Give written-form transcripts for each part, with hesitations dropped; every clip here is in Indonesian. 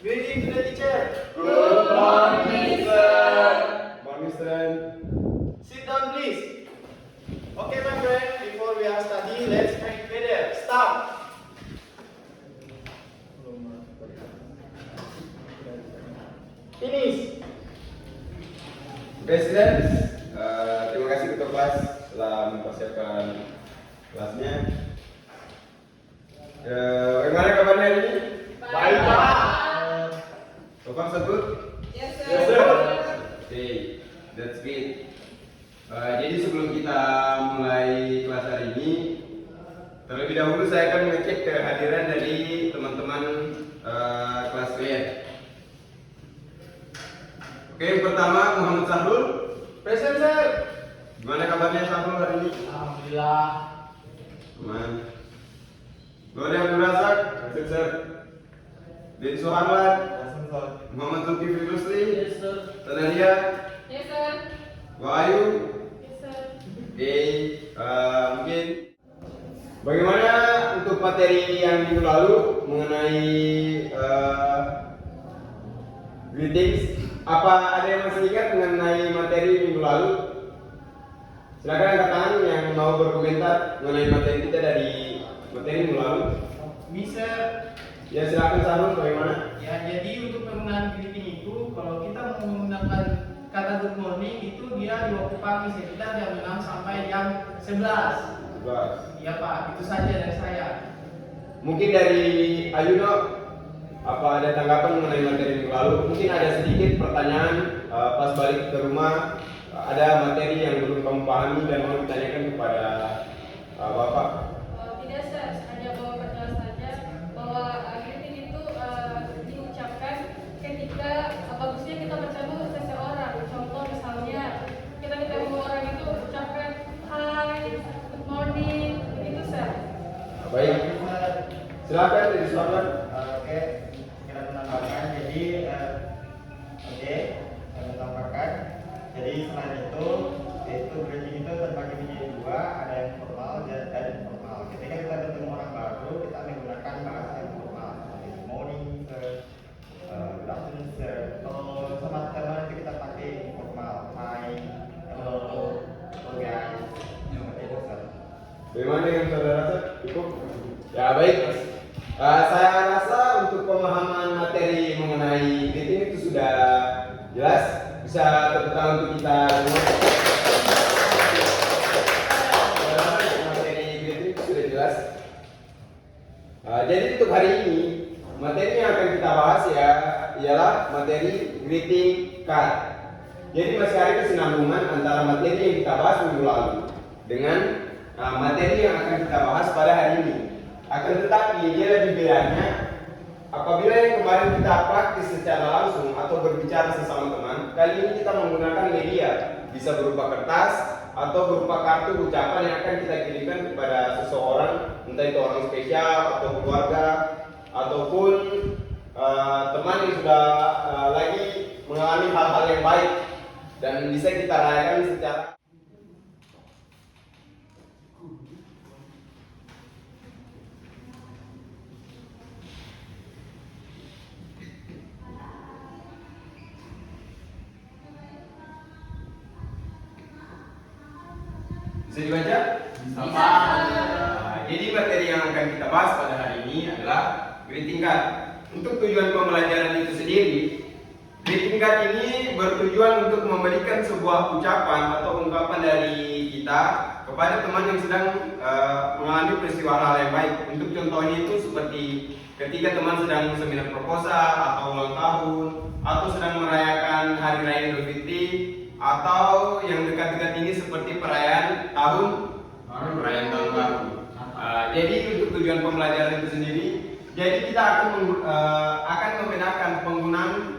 Greeting to the teacher. Good morning, sir. Morning, student. Sit down, please. Okay, my friend. Before we are study, let's make together. Start. Finish. Oke, students, terima kasih ketua kelas telah mempersiapkan kelasnya. Bagaimana kabarnya hari ini? Baik, Pak. So far so good? Yes, sir. Yes, sir. Okay, that's great. Jadi sebelum kita mulai kelas hari ini, terlebih dahulu saya akan mengecek kehadiran dari teman-teman kelas kalian. Oke, yang pertama Muhammad Sahrul. Present, sir. Gimana kabarnya Sahrul hari ini? Alhamdulillah. Aman. Gloria Abdul Razak. Present, sir. Bin Suharlan. Present, sir. Muhammad Zulkifli Rusli. Yes, sir. Tanaria. Yes, sir. Wahyu. Yes, sir. Oke, mungkin bagaimana untuk materi yang minggu lalu mengenai greetings? Apa ada yang masih ingat mengenai materi minggu lalu? Silakan angkat tangan yang mau berkomentar mengenai materi kita dari materi minggu lalu. Bisa. Ya silakan Sahrul, bagaimana? Ya, jadi untuk penggunaan greeting itu, kalau kita mau menggunakan kata good morning itu dia di waktu pagi sekitar jam 6 sampai jam 11. 11. Iya, Pak. Itu saja dari saya. Mungkin dari Ayuno, apa ada tanggapan mengenai materi minggu lalu? Mungkin ada sedikit pertanyaan pas balik ke rumah, ada materi yang belum kamu pahami dan mau ditanyakan kepada Bapak. Tidak, sir. Hanya bawa perjelas saja bahwa greeting itu diucapkan ketika bagusnya kita bertemu seseorang. Contoh misalnya kita ketemu orang itu ucapkan hi, good morning, begitu, sir. Baik, silakan disuarakan. Oke, kita menambahkan. Jadi, oke, saya menambahkan. Jadi selain itu greeting itu terbagi menjadi dua, ada yang formal dan informal. Ketika kita bertemu orang baru, kita menggunakan bahasa yang formal seperti good morning, sir, good afternoon, sir. Kalau sama teman itu kita pakai informal, hi, hello, guys, seperti itu, sir. Bagaimana dengan saudara Sir? Cukup? Ya baik. Saya rasa untuk pemahaman materi mengenai greeting itu sudah jelas. Bisa tepuk tangan untuk kita semua. Materi greeting itu sudah jelas. Jadi untuk hari ini materi yang akan kita bahas ya ialah materi greeting card. Jadi masih ada kesinambungan antara materi yang kita bahas minggu lalu dengan materi yang akan kita bahas pada hari ini. Akan tetapi dia lebih bedanya apabila yang kemarin kita praktis secara langsung atau berbicara sesama teman, kali ini kita menggunakan media, bisa berupa kertas atau berupa kartu ucapan yang akan kita kirimkan kepada seseorang, entah itu orang spesial atau keluarga ataupun teman yang sudah lagi mengalami hal-hal yang baik dan bisa kita rayakan secara bisa dibaca? Bisa. Jadi materi yang akan kita bahas pada hari ini adalah greeting card. Untuk tujuan pembelajaran itu sendiri, greeting card ini bertujuan untuk memberikan sebuah ucapan atau ungkapan dari kita kepada teman yang sedang mengalami peristiwa hal yang baik. Untuk contohnya itu seperti ketika teman sedang seminar proposal atau ulang tahun atau sedang merayakan hari raya Idul Fitri atau yang dekat-dekat ini seperti perayaan tahun baru. Jadi untuk tujuan pembelajaran itu sendiri, jadi kita akan membedakan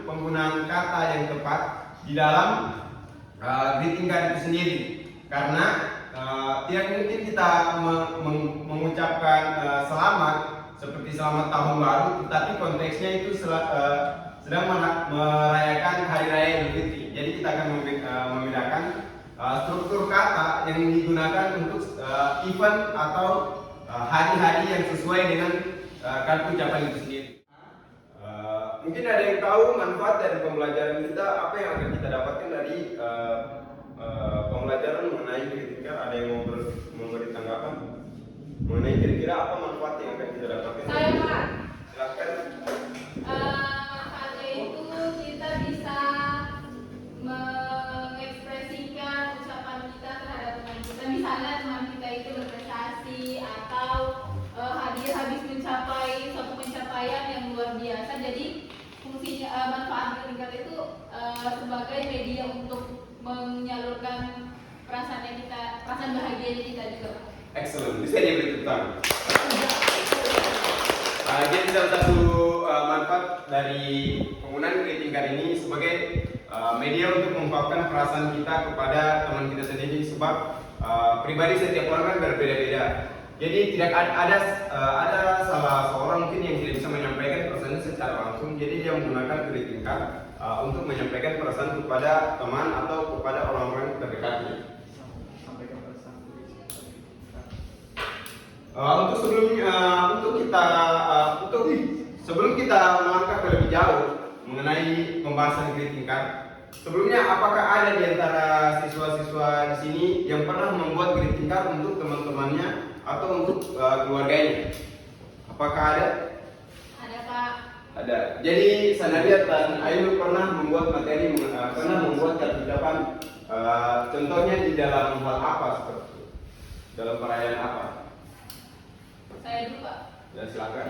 penggunaan kata yang tepat di dalam greeting card itu sendiri. Karena tidak mungkin kita mengucapkan selamat seperti selamat tahun baru, tetapi konteksnya itu sedang merayakan hari raya Idul Fitri. Jadi kita akan membedakan struktur kata yang digunakan untuk event atau hari-hari yang sesuai dengan kartu ucapan itu sendiri. mungkin ada yang tahu manfaat dari pembelajaran kita, apa yang akan kita dapatkan dari pembelajaran mengenai greeting card. Ada yang mau memberi tanggapan mengenai kira-kira apa manfaat yang akan kita dapatkan? Saya Pak. Silakan. Manfaatnya itu kita bisa mengekspresikan ucapan kita terhadap teman kita. Misalnya teman kita itu berprestasi atau dia habis mencapai suatu pencapaian yang luar biasa. Jadi fungsinya manfaat greeting card itu sebagai media untuk menyalurkan perasaan bahagia kita juga. Excellent, bisa diberi tepuk tangan. Jadi salah satu manfaat dari penggunaan greeting card ini sebagai media untuk mengungkapkan perasaan kita kepada teman kita sendiri, sebab pribadi setiap orang kan berbeda-beda. Jadi tidak ada salah seorang mungkin yang tidak bisa menyampaikan perasaannya secara langsung. Jadi dia menggunakan greeting card untuk menyampaikan perasaan kepada teman atau kepada orang-orang terdekatnya. Sebelum kita melangkah ke lebih jauh mengenai pembahasan greeting card, sebelumnya apakah ada di antara siswa-siswa di sini yang pernah membuat greeting card untuk teman-temannya atau untuk keluarganya? Apakah ada? Ada Pak. Ada. Jadi Sanadia dan Ayu pernah membuat kartu ucapan. Contohnya di dalam hal apa seperti itu? Dalam perayaan apa? Saya dulu Pak. Ya, silakan.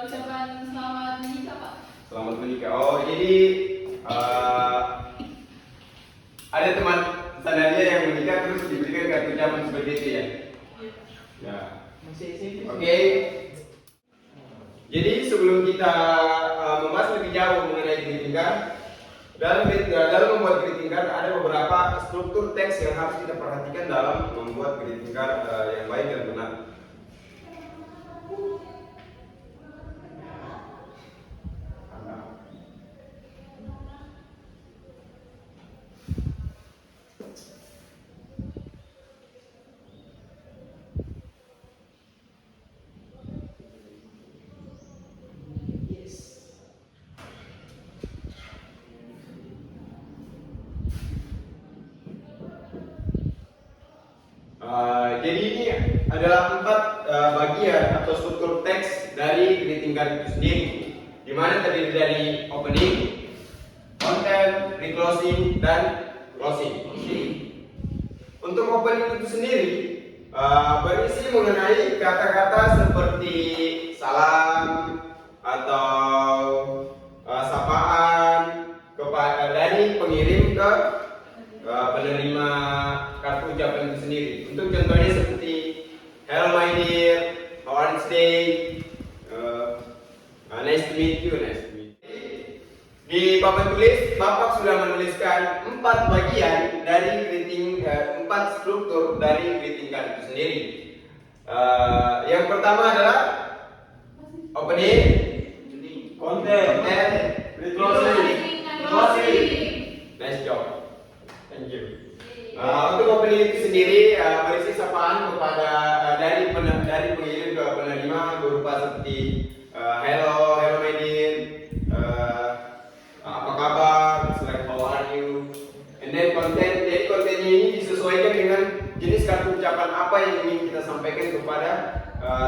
Ucapan selamat menikah Pak. Selamat menikah. Oh, jadi ada teman Sanadia yang menikah terus diberikan kartu ucapan seperti itu ya? Ya. Oke. Jadi sebelum kita membahas lebih jauh mengenai greeting card, dalam membuat greeting card ada beberapa struktur teks yang harus kita perhatikan dalam membuat greeting card yang baik dan benar. Jadi ini adalah 4 bagian atau struktur teks dari greeting card itu sendiri, di mana terdiri dari opening, content, pre-closing, dan closing. Untuk opening itu sendiri berisi mengenai kata-kata seperti salam atau sapaan dari pengirim ke penerima kartu ucapan itu sendiri. Untuk contohnya seperti hello my dear, how are you today, nice to meet you, nice to meet you. Di papan tulis Bapak sudah menuliskan 4 bagian dari greeting, 4 struktur dari greeting card itu sendiri. Yang pertama adalah opening, content, closing. Nice job. Thank you. Untuk opening itu sendiri berisi sapaan kepada dari pengirim ke penerima berupa seperti hello my dear, apa kabar, like how are you, and then content. Jadi kontennya ini disesuaikan dengan jenis kartu ucapan apa yang ingin kita sampaikan kepada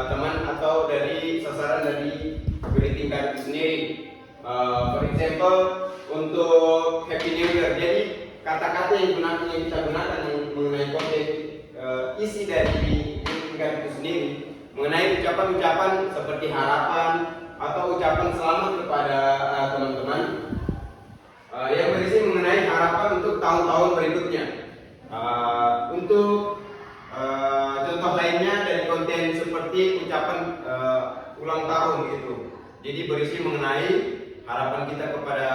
teman atau dari sasaran dari greeting card itu sendiri. For example, untuk Happy New Year, jadi kata-kata yang kita gunakan mengenai konten isi dari greeting card itu sendiri, mengenai ucapan-ucapan seperti harapan atau ucapan selamat kepada teman-teman yang berisi mengenai harapan untuk tahun-tahun berikutnya. Untuk contoh lainnya dari konten seperti ucapan ulang tahun gitu. Jadi berisi mengenai harapan kita kepada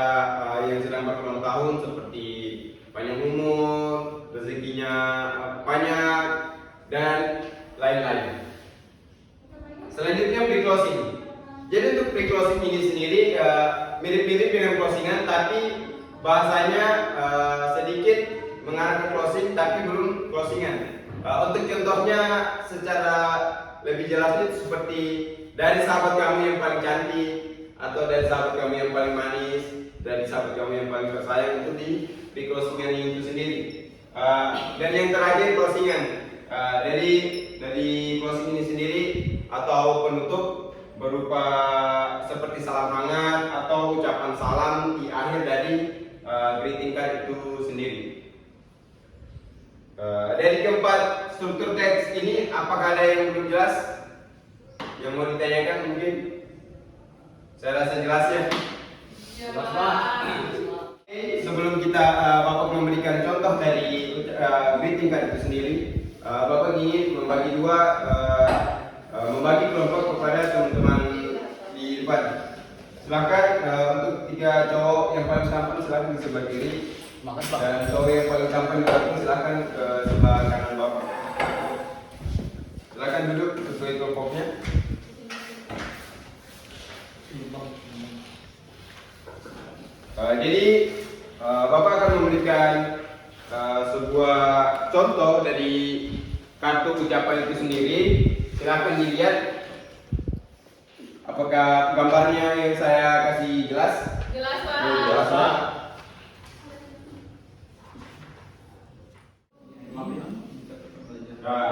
yang sedang berulang tahun seperti panjang umur, rezekinya banyak, dan lain-lain. Selanjutnya pre-closing. Jadi untuk pre-closing ini sendiri mirip-mirip dengan closingan, tapi bahasanya sedikit mengarah ke closing tapi belum closingan. Untuk contohnya secara lebih jelasnya seperti dari sahabat kamu yang paling cantik, atau dari sahabat kamu yang paling manis, dari sahabat kamu yang paling tersayang, itu di closingan itu sendiri. Dan yang terakhir closingan. Dari closing ini sendiri atau penutup berupa seperti salam hangat atau ucapan salam di akhir dari greeting card itu sendiri. Dari keempat struktur teks ini, apakah ada yang belum jelas? Yang mau ditanyakan mungkin? Saya rasa jelas ya. Sebelum kita Bapak memberikan contoh dari greeting card itu sendiri, Bapak ingin membagi kelompok kepada teman-teman di depan. Silakan untuk 3 cowok yang paling tampan silakan di sebelah kiri. Dan cowok yang paling tampan di belakang silakan ke sebelah kanan Bapak. Silakan duduk sesuai kelompoknya. Jadi Bapak akan memberikan sebuah contoh dari kartu ucapan itu sendiri. Silakan dilihat. Apakah gambarnya yang saya kasih jelas? Jelas, Pak. Jelas, Pak.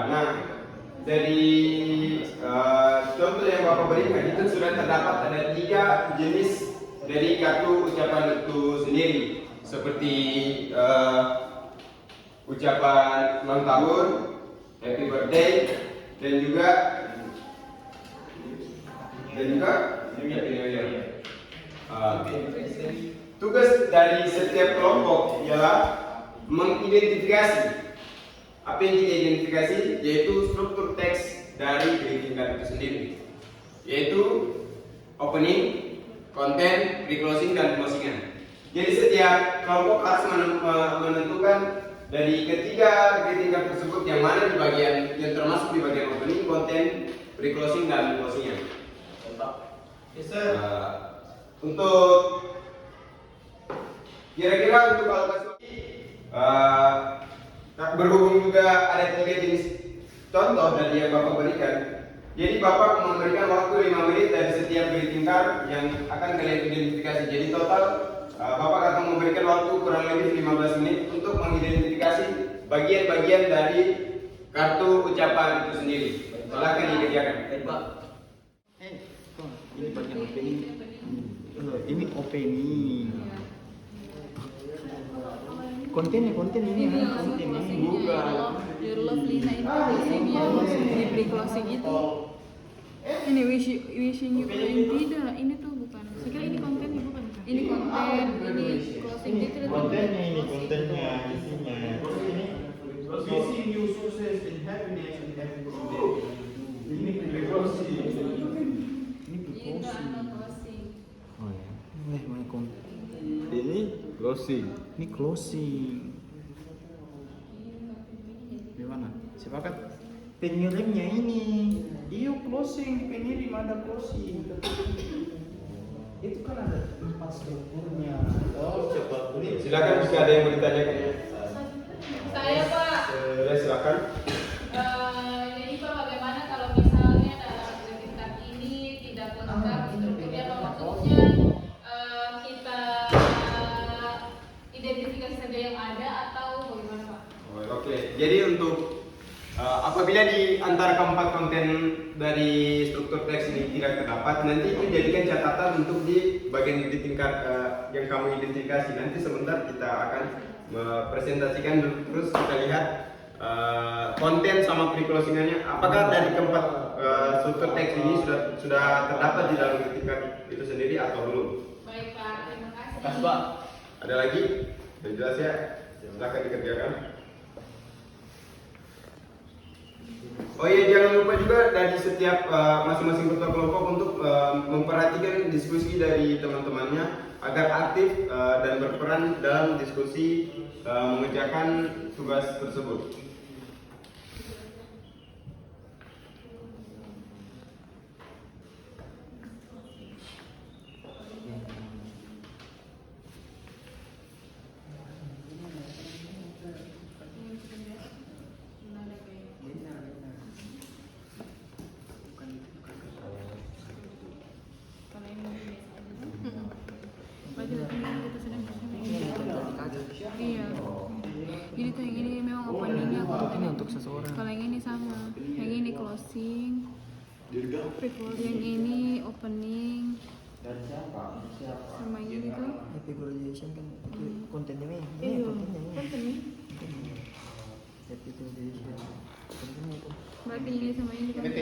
Nah, dari contoh yang Bapak berikan itu sudah terdapat ada 3 jenis dari kartu ucapan itu sendiri, seperti ucapan ulang tahun, happy birthday, dan juga happy new year. Tugas dari setiap kelompok ialah mengidentifikasi. Apa yang kita identifikasi yaitu struktur teks dari greeting card itu sendiri, yaitu opening, konten, pre-closing, dan closingan. Jadi setiap kelompok harus menentukan dari ketiga greeting card tersebut yang mana di bagian yang termasuk di bagian opening, konten, pre-closing, dan closingan. Yes, sir. Untuk kira-kira untuk alokasi berhubung juga ada 3 jenis contoh dari yang Bapak berikan. Jadi Bapak memberikan waktu 5 menit dari setiap greeting card yang akan kalian identifikasi. Jadi total Bapak akan memberikan waktu kurang lebih 15 menit untuk mengidentifikasi bagian-bagian dari kartu ucapan itu sendiri. Silakan dikerjakan. Pak. Ini bagian opening. Ini opening. Konten ini konten Bukan. Your love Lina itu closingnya di pre-closing itu. Ini wishing you tidak. Ini tuh bukan. Saya kira ini kontennya bukan. Ini konten, ini closing itu. Kontennya ini kontennya isinya. Wishing you success and happiness in every day. Ini pre-closing. Ini closing. Oh ya. Mana konten? Ini closing. Ini closing. Di mana? Sepakat? Pengirimnya ini. Iyo closing, pengirim ada closing. Itu kan ada 4 strukturnya. Oh, coba kulit. Silakan jika ada yang mau ditanyakan. Saya, Pak. Silakan. Jadi Pak, bagaimana kalau misalnya dalam greeting card ini tidak lengkap strukturnya atau maksudnya kita identifikasi saja yang ada atau bagaimana, Pak? Oke. Jadi untuk apabila di antara keempat konten dari struktur teks ini tidak terdapat, nanti itu jadikan catatan untuk di bagian greeting card yang kamu identifikasi. Nanti sebentar kita akan presentasikan terus kita lihat konten sama pre-closingannya. Apakah dari keempat struktur teks ini sudah terdapat di dalam greeting card itu sendiri atau belum? Baik, Pak. Terima kasih. Makasih, Pak. Ada lagi? Sudah jelas ya? Silahkan dikerjakan. Oh iya, jangan lupa juga dari setiap masing-masing ketua kelompok untuk memperhatikan diskusi dari teman-temannya agar aktif dan berperan dalam diskusi mengerjakan tugas tersebut. Kalau ini kita tinggal kita sedang iya. Jadi tuh yang ini memang openingnya Ini untuk seseorang. kalau yang ini sama, yang ini closing, yang ini opening, Dan siapa? sama yang ini tuh Happy graduation kan itu kontennya nih. Ini iya kontennya nih. konten nih. Happy graduation. Kontennya itu. Berarti ini sama ini kan PT.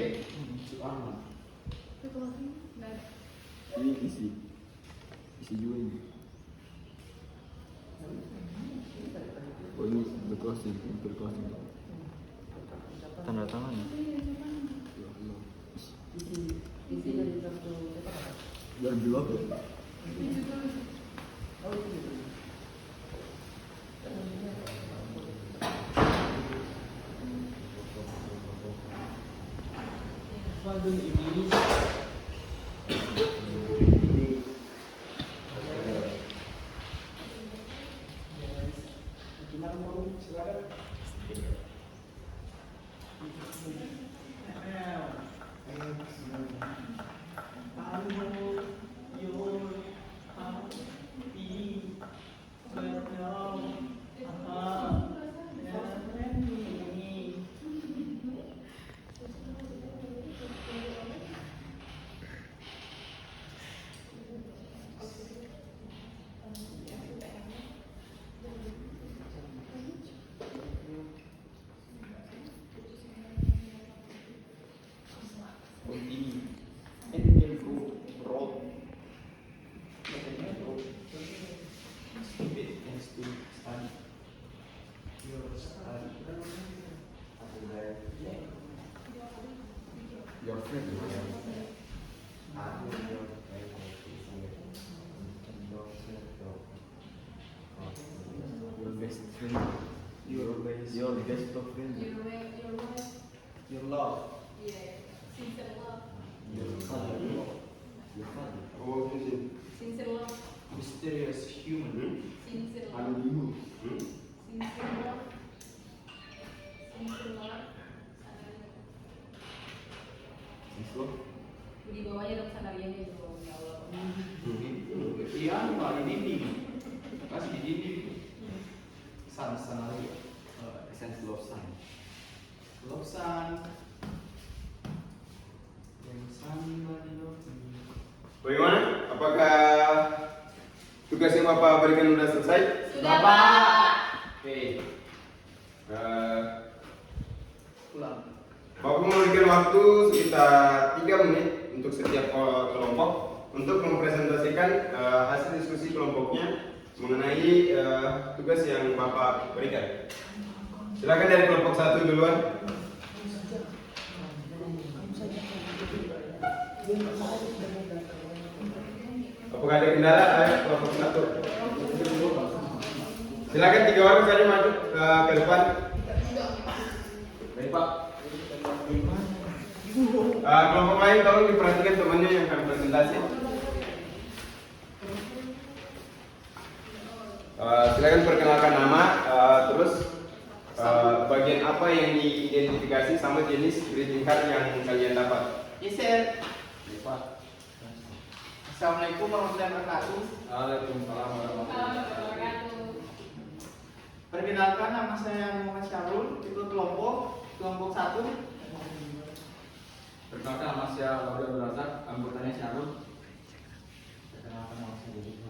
itu closing nggak ada. Ini isi juga ini. Oh ini the closing, untuk closing. Tanda tangan. Ya Allah. Jangan bilang ya. Your friend. Your best friend. Your best of friend. Your love. Oh, ini. Mysterious human. Anonymous. Di bawahnya dong sanarianya itu ya Allah. Iya, Pak, di dinding. Kasih di dinding. Sana lagi. Essence love sign. Love sign. Yang sana di love. Bagaimana? Apakah tugas yang Bapak berikan sudah selesai? Sudah, Pak. Oke. Pulang. Bapak memberikan waktu sekitar 3 menit untuk setiap kelompok untuk mempresentasikan hasil diskusi kelompoknya mengenai tugas yang Bapak berikan. Silakan dari kelompok 1 duluan. Apakah ada kendala? Ayo kelompok 1. Silakan 3 orang saja maju ke depan. Baik Pak. Kelompok lain tolong diperhatikan temannya yang akan presentasi. Silakan perkenalkan nama, terus bagian apa yang diidentifikasi sama jenis greeting card yang kalian dapat. Isel. Baik Pak. Assalamualaikum warahmatullahi wabarakatuh. Waalaikumsalam warahmatullahi wabarakatuh. Perkenalkan, nama saya Muhammad Syarul, ikut kelompok 1. Perkenalkan nama saya Laura Abdul anggotanya Syarul. Perkenalkan nama saya Deddy.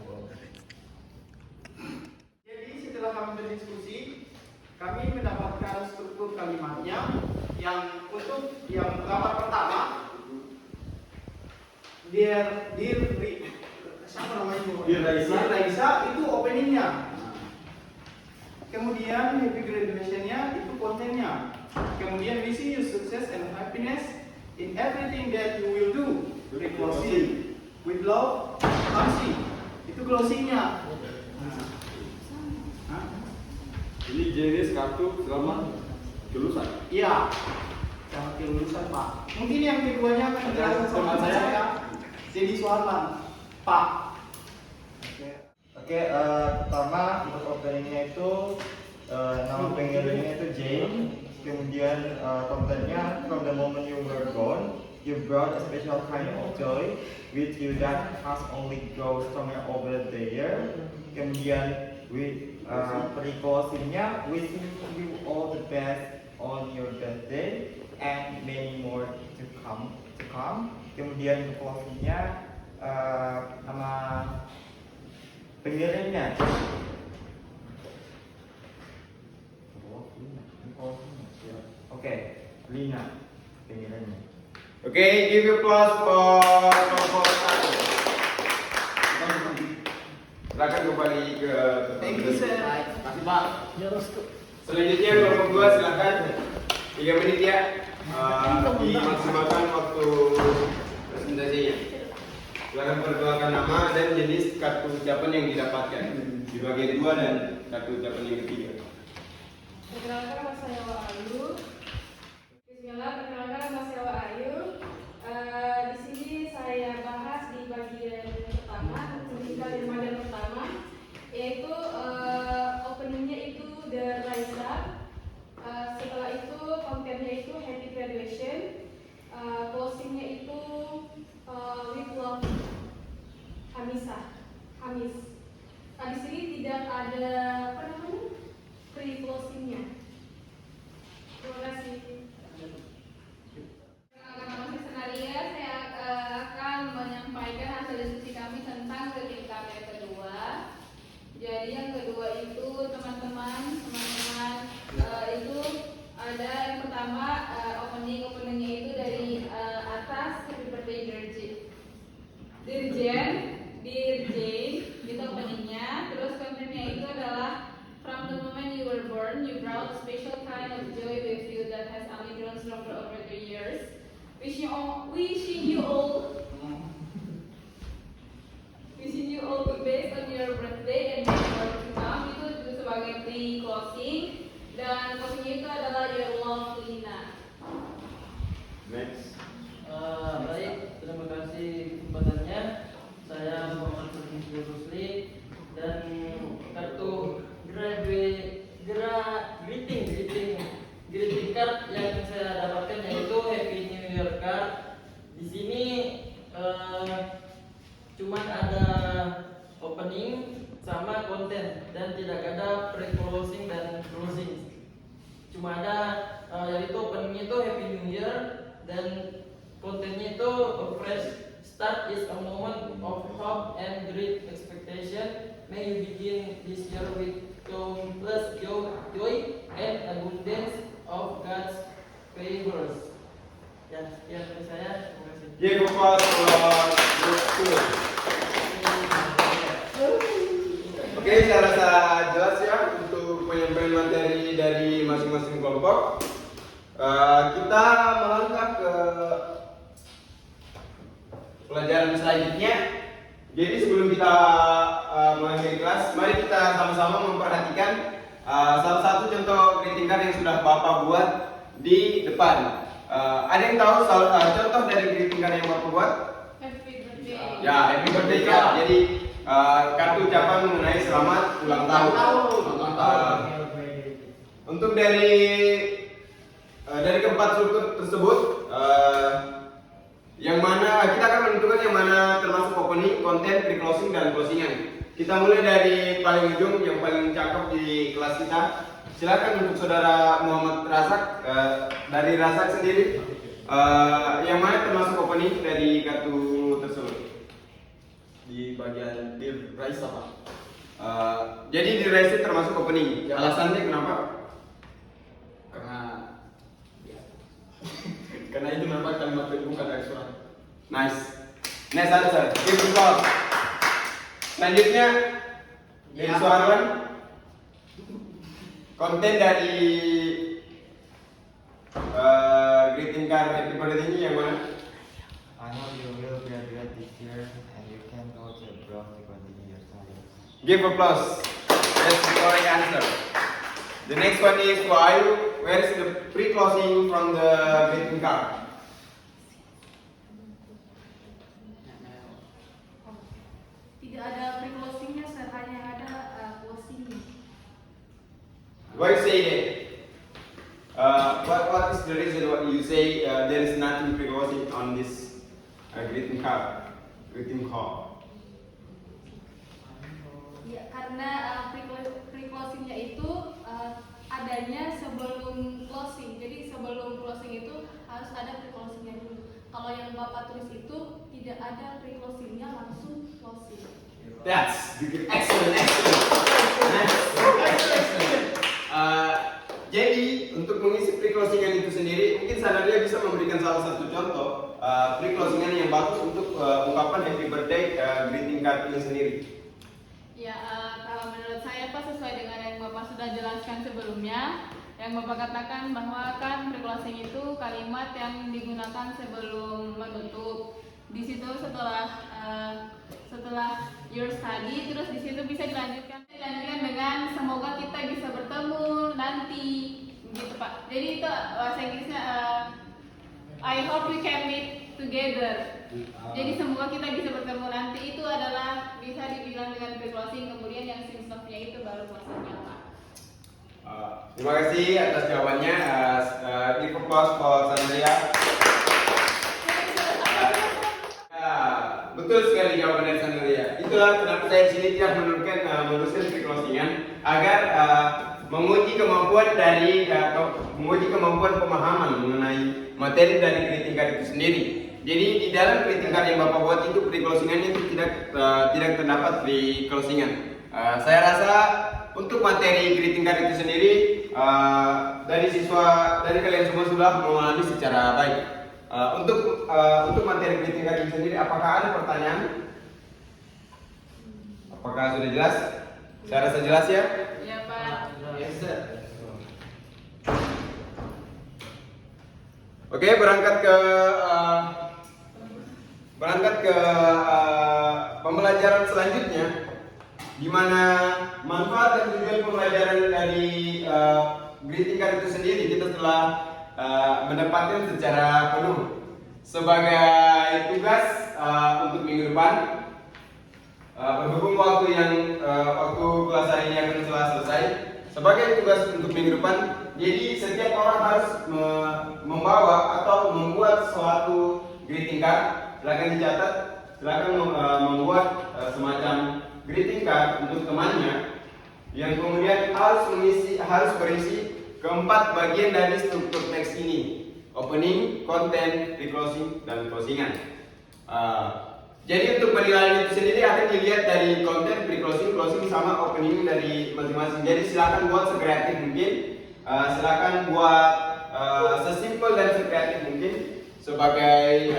Jadi setelah kami berdiskusi, kami mendapatkan struktur kalimatnya yang untuk yang gambar pertama, siapa namanya itu? Dear Raisa. Itu openingnya. Kemudian happy graduation-nya itu kontennya. Kemudian wishing you success and happiness in everything that you will do. Closing. With love, Hamsi. Itu closingnya. Hah? Ini jenis kartu selamat kelulusan. Iya. Selamat kelulusan, Pak. Mungkin yang keduanya akan dijelaskan sama Teman saya. saya. Jadi Suharlan, Pak. Oke, pertama untuk openingnya itu nama pengirimnya itu Jane, kemudian kontennya from the moment you were gone, you brought a special kind of joy with you that has only grown stronger over the year. Kemudian pre-closingnya, wishing you all the best on your birthday and many more to come. Kemudian closingnya nama pengirimnya. Oke, Lina pengirimnya. Oke, give applause for kelompok 1. Silakan kembali ke Thank you, sir. Makasih, Pak. Selanjutnya kelompok 2 silakan 3 menit ya. Dimaksimalkan waktu presentasinya. Silakan perkenalkan nama dan jenis kartu ucapan yang didapatkan di bagian 2 dan kartu ucapan yang ketiga. Perkenalkan nama saya Wahyu. Bismillah, perkenalkan nama saya Wahyu. Di sini saya bahas di bagian pertama, tinggal di bagian pertama, yaitu openingnya itu The Rise Up. Setelah itu kontennya itu Happy Graduation. Closingnya itu With Love Hamis. Nah, di sini tidak ada pre-closingnya. Terima kasih. Nama saya Senaria, saya akan menyampaikan hasil diskusi kami tentang greeting card yang kedua. Jadi yang kedua itu teman-teman itu ada yang pertama openingnya itu dari atas Happy Birthday Dear Jane, itu openingnya. Terus kontennya itu adalah from the moment you were born, you brought a special kind of joy with you that has only grown stronger over the years. Wishing you all the best on your birthday and many more to come. Itu juga sebagai pre-closing, dan closingnya itu adalah Your Love, Lina. Next. Baik, terima kasih kesempatannya. Saya Muhammad Rusli dan kartu greeting card yang saya dapatkan yaitu Happy New Year card. Di sini cuman ada opening sama konten dan tidak ada pre-closing dan closing. Cuma ada yaitu openingnya itu Happy New Year dan kontennya itu a fresh start is a moment of hope and great expectation. May you begin this year with countless joy and abundance of God's favors. Ya, sekian dari saya. Terima kasih. Give applause for group 2. Oke, saya rasa jelas ya untuk penyampaian materi dari masing-masing kelompok. Kita melangkah ke pelajaran selanjutnya. Jadi sebelum kita mengakhiri kelas, mari kita sama-sama memperhatikan salah satu contoh greeting card yang sudah Bapak buat di depan. Ada yang tahu contoh dari greeting card yang Bapak buat? Happy birthday. Ya, happy birthday card. Jadi kartu ucapan mengenai selamat ulang tahun. Untuk dari keempat struktur tersebut, yang mana kita akan menentukan yang mana termasuk opening, konten, pre-closing, dan closingan. Kita mulai dari paling ujung yang paling cakep di kelas kita. Silakan untuk saudara Muhammad Razak, dari Razak sendiri, yang mana termasuk opening dari kartu tersebut. Di bagian di Raisa, Pak. Jadi di Raisa termasuk opening. Alasannya kenapa? Karena itu memang kalimat pembuka dari surat. Nice. Next answer. Give applause. Selanjutnya dari Suharwan. Konten dari greeting card happy birthday ini yang mana? I hope you will graduate this year and you can go to abroad to continue your studies. Give applause. That's the correct answer. The next one is for Ayu. Where is the pre-closing from the greeting card? Tidak ada pre-closingnya, hanya ada closingnya. Why you say that? What is the reason what you say there is nothing pre-closing on this greeting card? Greeting card. Ya, karena pre-closingnya itu adanya sebelum closing. Jadi sebelum closing itu harus ada pre-closingnya dulu. Kalau yang Bapak tulis itu tidak ada pre-closingnya, langsung closing. That's good. Excellent, excellent. Jadi untuk mengisi pre-closingan itu sendiri, mungkin Sanaria bisa memberikan salah satu contoh pre-closingan yang bagus untuk ungkapan happy birthday greeting card ini sendiri. Ya, kalau menurut saya Pak sesuai dengan yang Bapak sudah jelaskan sebelumnya, yang Bapak katakan bahwa kan pre-closing itu kalimat yang digunakan sebelum menutup. Di situ setelah your study, terus di situ bisa dilanjutkan dengan semoga kita bisa bertemu nanti, gitu Pak. Jadi itu bahasa Inggrisnya I hope we can meet together. Jadi semoga kita bisa bertemu nanti itu adalah bisa dibilang dengan pre-closing, kemudian yang since of-nya itu baru closingnya Pak. Terima kasih atas jawabannya. Give applause for Sanaria. Betul sekali jawaban dari Sanaria. Itulah kenapa saya di sini tidak menuliskan pre-closingan agar menguji kemampuan menguji kemampuan pemahaman mengenai materi dari greeting card itu sendiri. Jadi di dalam greeting card yang Bapak buat itu pre-closingannya itu tidak terdapat pre-closingan. Saya rasa untuk materi greeting card itu sendiri dari kalian semua sudah memahami secara baik. Untuk materi greeting card itu sendiri, apakah ada pertanyaan? Apakah sudah jelas? Saya rasa jelas ya. Ya Pak. Yes, sir. Oke, berangkat ke pembelajaran selanjutnya, di mana manfaat dan tujuan pembelajaran dari greeting card itu sendiri kita telah mendapatkan secara penuh sebagai tugas untuk minggu depan. Berhubung waktu kelas hari ini akan selesai, sebagai tugas untuk minggu depan, jadi setiap orang harus membawa atau membuat suatu greeting card. Silakan dicatat, silakan membuat semacam greeting card untuk temannya yang kemudian harus berisi keempat bagian dari struktur teks ini: opening, content, pre-closing, dan closingan. Jadi untuk penilaian itu sendiri akan dilihat dari content, pre-closing, closing, sama opening dari masing-masing. Jadi silakan buat sekreatif mungkin, silakan buat sesimpel dan sekreatif mungkin sebagai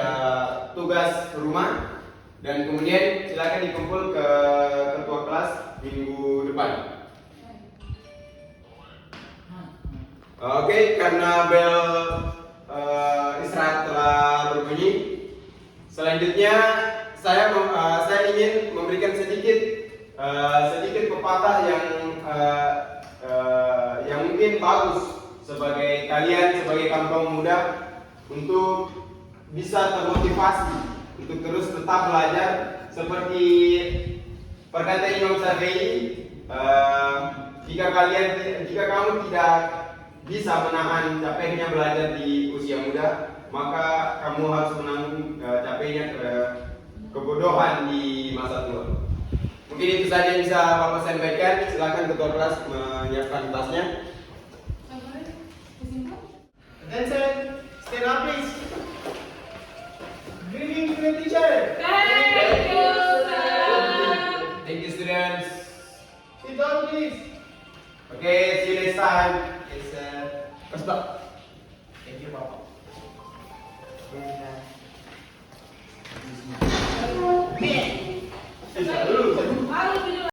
tugas rumah, dan kemudian silakan dikumpul ke ketua kelas minggu depan. Oke, karena bel istirahat telah berbunyi, selanjutnya saya ingin memberikan sedikit pepatah yang mungkin bagus sebagai kalian sebagai kaum muda untuk bisa termotivasi untuk terus tetap belajar, seperti perkataan Imam Syafi'i, jika kamu tidak bisa menahan capeknya belajar di usia muda, maka kamu harus menanggung capeknya kebodohan di masa tua. Mungkin itu saja yang bisa Bapak sampaikan. Silakan ketua kelas menyiapkan tasnya. Attention, stand up please. Greeting to the teacher. Thank you, sir. Thank you, students. Sit down please. Okay, see you next time. Yes sir. Stop. Thank you Bapak.